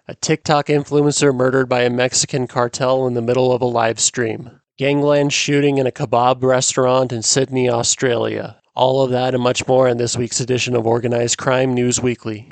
A TikTok influencer murdered by a Mexican cartel in the middle of a live stream. Gangland shooting in a kebab restaurant in Sydney, Australia. All of that and much more in this week's edition of Organized Crime News Weekly.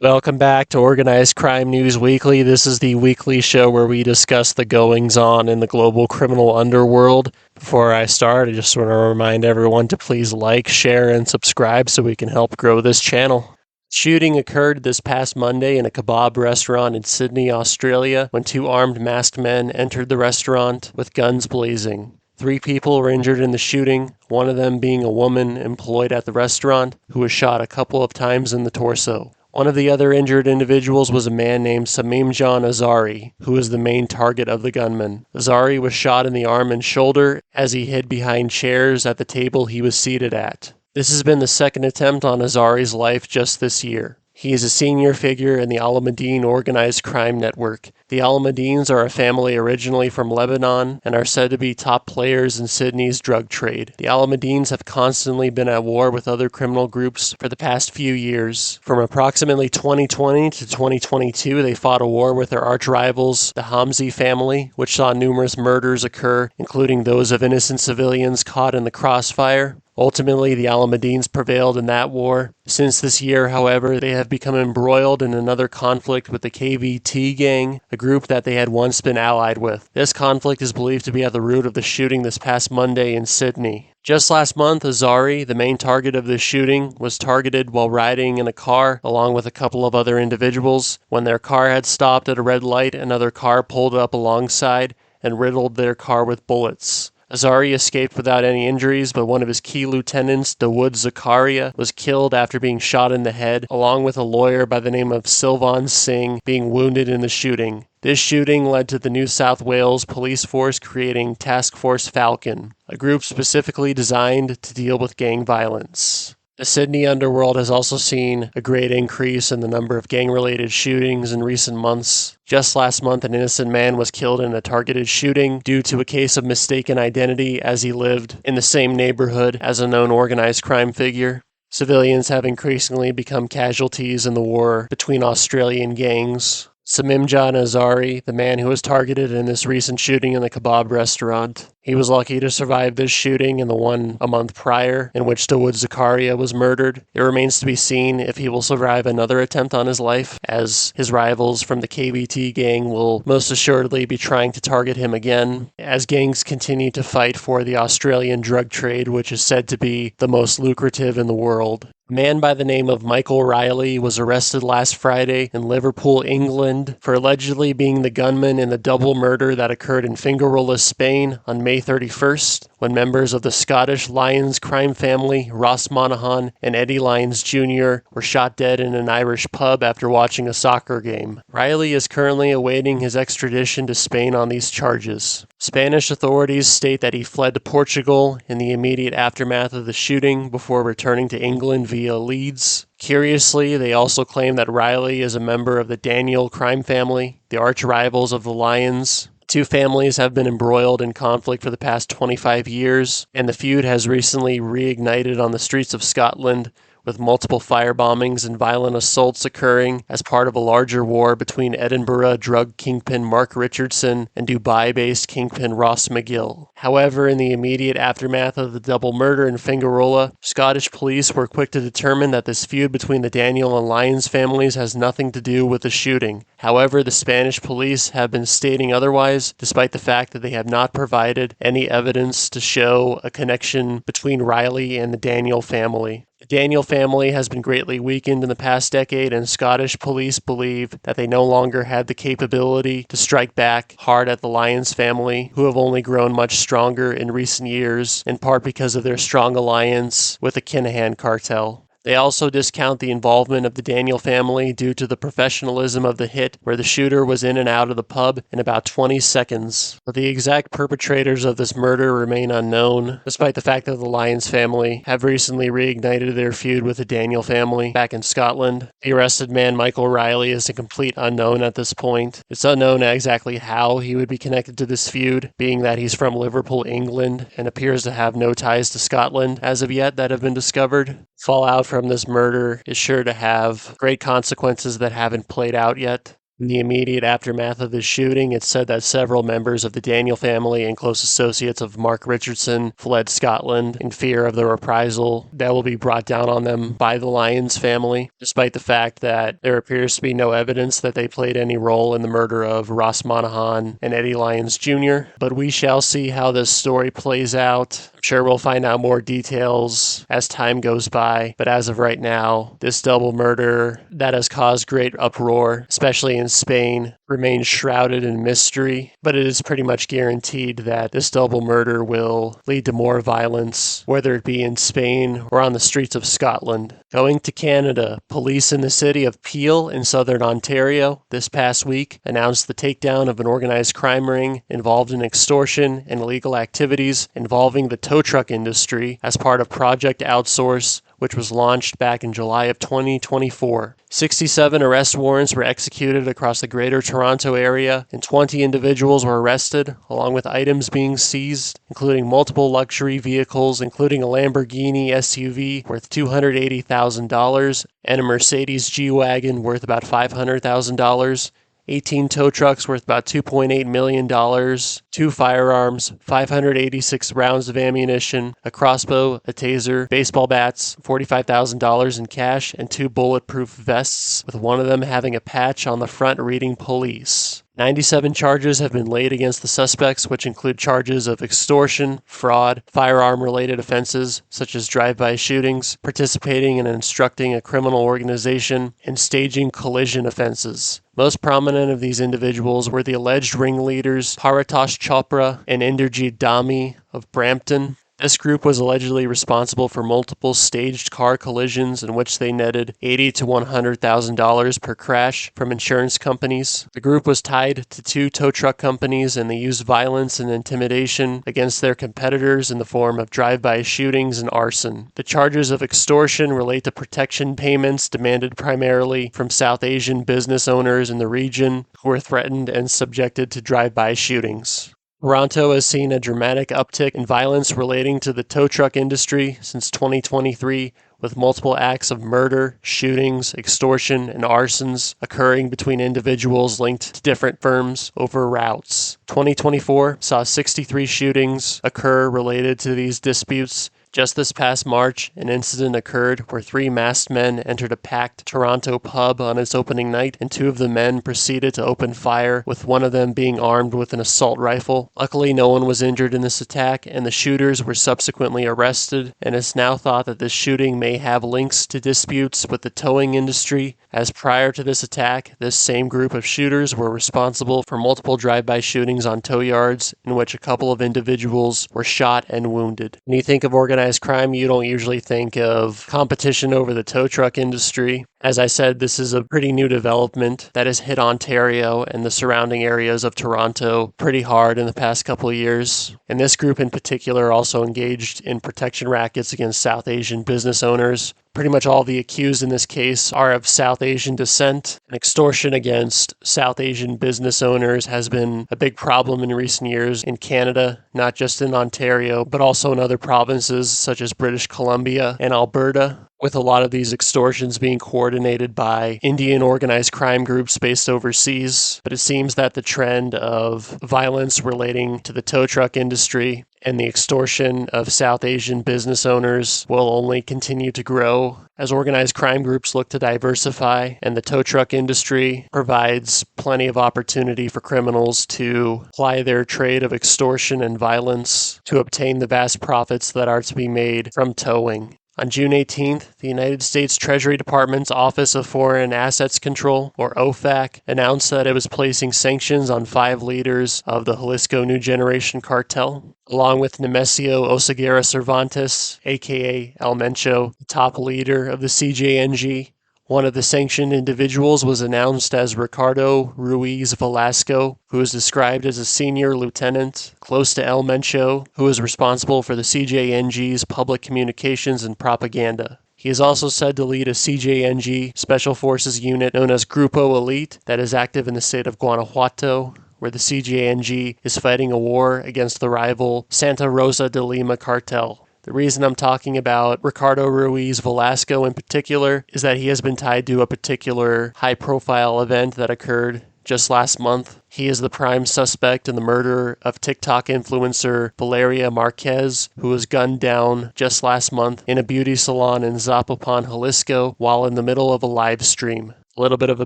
Welcome back to Organized Crime News Weekly. This is the weekly show where we discuss the goings-on in the global criminal underworld. Before I start, I just want to remind everyone to please like, share, and subscribe so we can help grow this channel. Shooting occurred this past Monday in a kebab restaurant in Sydney, Australia, when two armed masked men entered the restaurant with guns blazing. 3 people were injured in the shooting, one of them being a woman employed at the restaurant who was shot a couple of times in the torso. One of the other injured individuals was a man named Samimjan Azari, who was the main target of the gunman. Azari was shot in the arm and shoulder as he hid behind chairs at the table he was seated at. This has been the second attempt on Azari's life just this year. He is a senior figure in the Alameddine organized crime network. The Alameddines are a family originally from Lebanon and are said to be top players in Sydney's drug trade. The Alameddines have constantly been at war with other criminal groups for the past few years. From approximately 2020 to 2022, they fought a war with their arch rivals, the Hamzi family, which saw numerous murders occur, including those of innocent civilians caught in the crossfire. Ultimately, the Alameddines prevailed in that war. Since this year, however, they have become embroiled in another conflict with the KVT gang, a group that they had once been allied with. This conflict is believed to be at the root of the shooting this past Monday in Sydney. Just last month, Azari, the main target of this shooting, was targeted while riding in a car along with a couple of other individuals. When their car had stopped at a red light, another car pulled up alongside and riddled their car with bullets. Azari escaped without any injuries, but one of his key lieutenants, Dawood Zakaria, was killed after being shot in the head, along with a lawyer by the name of Silvan Singh being wounded in the shooting. This shooting led to the New South Wales police force creating Task Force Falcon, a group specifically designed to deal with gang violence. The Sydney underworld has also seen a great increase in the number of gang-related shootings in recent months. Just last month, an innocent man was killed in a targeted shooting due to a case of mistaken identity as he lived in the same neighborhood as a known organized crime figure. Civilians have increasingly become casualties in the war between Australian gangs. Samimjan Azari, the man who was targeted in this recent shooting in the kebab restaurant. He was lucky to survive this shooting and the one a month prior in which Dawood Zakaria was murdered. It remains to be seen if he will survive another attempt on his life, as his rivals from the KVT gang will most assuredly be trying to target him again, as gangs continue to fight for the Australian drug trade, which is said to be the most lucrative in the world. A man by the name of Michael Riley was arrested last Friday in Liverpool, England, for allegedly being the gunman in the double murder that occurred in Fingerola, Spain on May 31st, when members of the Scottish Lyons crime family, Ross Monaghan and Eddie Lyons Jr., were shot dead in an Irish pub after watching a soccer game. Riley is currently awaiting his extradition to Spain on these charges. Spanish authorities state that he fled to Portugal in the immediate aftermath of the shooting before returning to England via Leeds. Curiously, they also claim that Riley is a member of the Daniel crime family, the arch-rivals of the Lyons. Two families have been embroiled in conflict for the past 25 years, and the feud has recently reignited on the streets of Scotland, with multiple firebombings and violent assaults occurring as part of a larger war between Edinburgh drug kingpin Mark Richardson and Dubai-based kingpin Ross McGill. However, in the immediate aftermath of the double murder in Fingerola, Scottish police were quick to determine that this feud between the Daniel and Lyons families has nothing to do with the shooting. However, the Spanish police have been stating otherwise, despite the fact that they have not provided any evidence to show a connection between Riley and the Daniel family. The Daniel family has been greatly weakened in the past decade, and Scottish police believe that they no longer had the capability to strike back hard at the Lyons family, who have only grown much stronger in recent years, in part because of their strong alliance with the Kinahan cartel. They also discount the involvement of the Daniel family due to the professionalism of the hit, where the shooter was in and out of the pub in about 20 seconds. But the exact perpetrators of this murder remain unknown, despite the fact that the Lyons family have recently reignited their feud with the Daniel family back in Scotland. The arrested man, Michael Riley, is a complete unknown at this point. It's unknown exactly how he would be connected to this feud, being that he's from Liverpool, England, and appears to have no ties to Scotland as of yet that have been discovered. Fallout from this murder is sure to have great consequences that haven't played out yet. In the immediate aftermath of this shooting, it's said that several members of the Daniel family and close associates of Mark Richardson fled Scotland in fear of the reprisal that will be brought down on them by the Lyons family, despite the fact that there appears to be no evidence that they played any role in the murder of Ross Monaghan and Eddie Lyons Jr. But we shall see how this story plays out. I'm sure we'll find out more details as time goes by, but as of right now, this double murder that has caused great uproar, especially in Spain, remains shrouded in mystery, but it is pretty much guaranteed that this double murder will lead to more violence, whether it be in Spain or on the streets of Scotland. Going to Canada, police in the city of Peel in southern Ontario this past week announced the takedown of an organized crime ring involved in extortion and illegal activities involving the tow truck industry as part of Project Outsource, which was launched back in July of 2024. 67 arrest warrants were executed across the Greater Toronto area, and 20 individuals were arrested, along with items being seized, including multiple luxury vehicles, including a Lamborghini SUV worth $280,000 and a Mercedes G-Wagon worth about $500,000, 18 tow trucks worth about $2.8 million, 2 firearms, 586 rounds of ammunition, a crossbow, a taser, baseball bats, $45,000 in cash, and 2 bulletproof vests, with one of them having a patch on the front reading police. 97 charges have been laid against the suspects, which include charges of extortion, fraud, firearm-related offenses such as drive-by shootings, participating and instructing a criminal organization, and staging collision offenses. Most prominent of these individuals were the alleged ringleaders Paritosh Chopra and Inderjeet Dhami of Brampton. This group was allegedly responsible for multiple staged car collisions in which they netted $80,000 to $100,000 per crash from insurance companies. The group was tied to 2 tow truck companies, and they used violence and intimidation against their competitors in the form of drive-by shootings and arson. The charges of extortion relate to protection payments demanded primarily from South Asian business owners in the region who were threatened and subjected to drive-by shootings. Toronto has seen a dramatic uptick in violence relating to the tow truck industry since 2023, with multiple acts of murder, shootings, extortion, and arsons occurring between individuals linked to different firms over routes. 2024 saw 63 shootings occur related to these disputes. Just this past March, an incident occurred where 3 masked men entered a packed Toronto pub on its opening night, and 2 of the men proceeded to open fire, with one of them being armed with an assault rifle. Luckily, no one was injured in this attack, and the shooters were subsequently arrested, and it's now thought that this shooting may have links to disputes with the towing industry, as prior to this attack, this same group of shooters were responsible for multiple drive-by shootings on tow yards, in which a couple of individuals were shot and wounded. When you think of organized crime, you don't usually think of competition over the tow truck industry. As I said, this is a pretty new development that has hit Ontario and the surrounding areas of Toronto pretty hard in the past couple of years. And this group in particular also engaged in protection rackets against South Asian business owners. Pretty much all the accused in this case are of South Asian descent. And extortion against South Asian business owners has been a big problem in recent years in Canada, not just in Ontario, but also in other provinces such as British Columbia and Alberta, with a lot of these extortions being coordinated by Indian organized crime groups based overseas. But it seems that the trend of violence relating to the tow truck industry and the extortion of South Asian business owners will only continue to grow as organized crime groups look to diversify, and the tow truck industry provides plenty of opportunity for criminals to ply their trade of extortion and violence to obtain the vast profits that are to be made from towing. On June 18th, the United States Treasury Department's Office of Foreign Assets Control, or OFAC, announced that it was placing sanctions on 5 leaders of the Jalisco New Generation Cartel, along with Nemesio Oseguera Cervantes, aka El Mencho, the top leader of the CJNG. One of the sanctioned individuals was announced as Ricardo Ruiz Velasco, who is described as a senior lieutenant close to El Mencho, who is responsible for the CJNG's public communications and propaganda. He is also said to lead a CJNG Special Forces unit known as Grupo Elite that is active in the state of Guanajuato, where the CJNG is fighting a war against the rival Santa Rosa de Lima cartel. The reason I'm talking about Ricardo Ruiz Velasco in particular is that he has been tied to a particular high-profile event that occurred just last month. He is the prime suspect in the murder of TikTok influencer Valeria Marquez, who was gunned down just last month in a beauty salon in Zapopan, Jalisco, while in the middle of a live stream. A little bit of a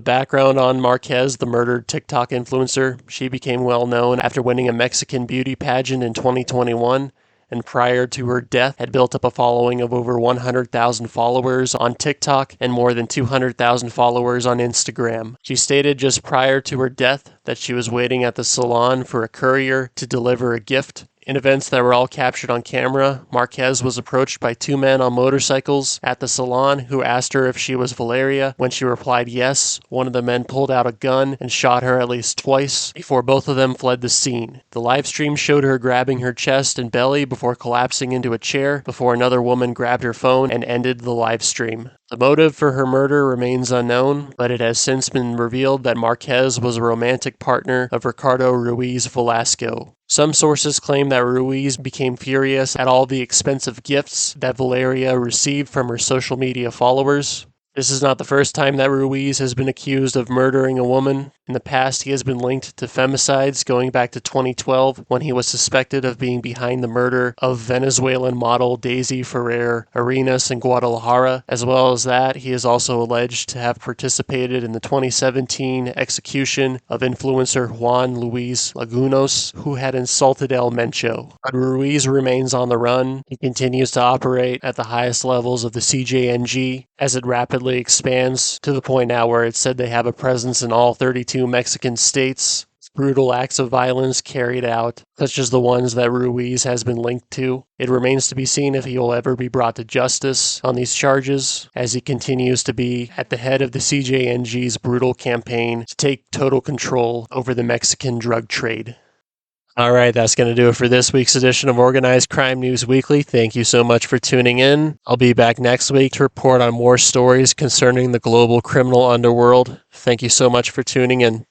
background on Marquez, the murdered TikTok influencer. She became well known after winning a Mexican beauty pageant in 2021. And prior to her death, had built up a following of over 100,000 followers on TikTok and more than 200,000 followers on Instagram. She stated just prior to her death that she was waiting at the salon for a courier to deliver a gift. In events that were all captured on camera, Marquez was approached by 2 men on motorcycles at the salon who asked her if she was Valeria. When she replied yes, one of the men pulled out a gun and shot her at least twice before both of them fled the scene. The live stream showed her grabbing her chest and belly before collapsing into a chair before another woman grabbed her phone and ended the live stream. The motive for her murder remains unknown, but it has since been revealed that Marquez was a romantic partner of Ricardo Ruiz Velasco. Some sources claim that Ruiz became furious at all the expensive gifts that Valeria received from her social media followers. This is not the first time that Ruiz has been accused of murdering a woman. In the past, he has been linked to femicides going back to 2012 when he was suspected of being behind the murder of Venezuelan model Daisy Ferrer Arenas in Guadalajara. As well as that, he is also alleged to have participated in the 2017 execution of influencer Juan Luis Lagunos, who had insulted El Mencho. But Ruiz remains on the run. He continues to operate at the highest levels of the CJNG as it rapidly expands to the point now where it's said they have a presence in all 32 Mexican states. Brutal acts of violence carried out, such as the ones that Ruiz has been linked to. It remains to be seen if he will ever be brought to justice on these charges, as he continues to be at the head of the CJNG's brutal campaign to take total control over the Mexican drug trade. All right, that's going to do it for this week's edition of Organized Crime News Weekly. Thank you so much for tuning in. I'll be back next week to report on more stories concerning the global criminal underworld. Thank you so much for tuning in.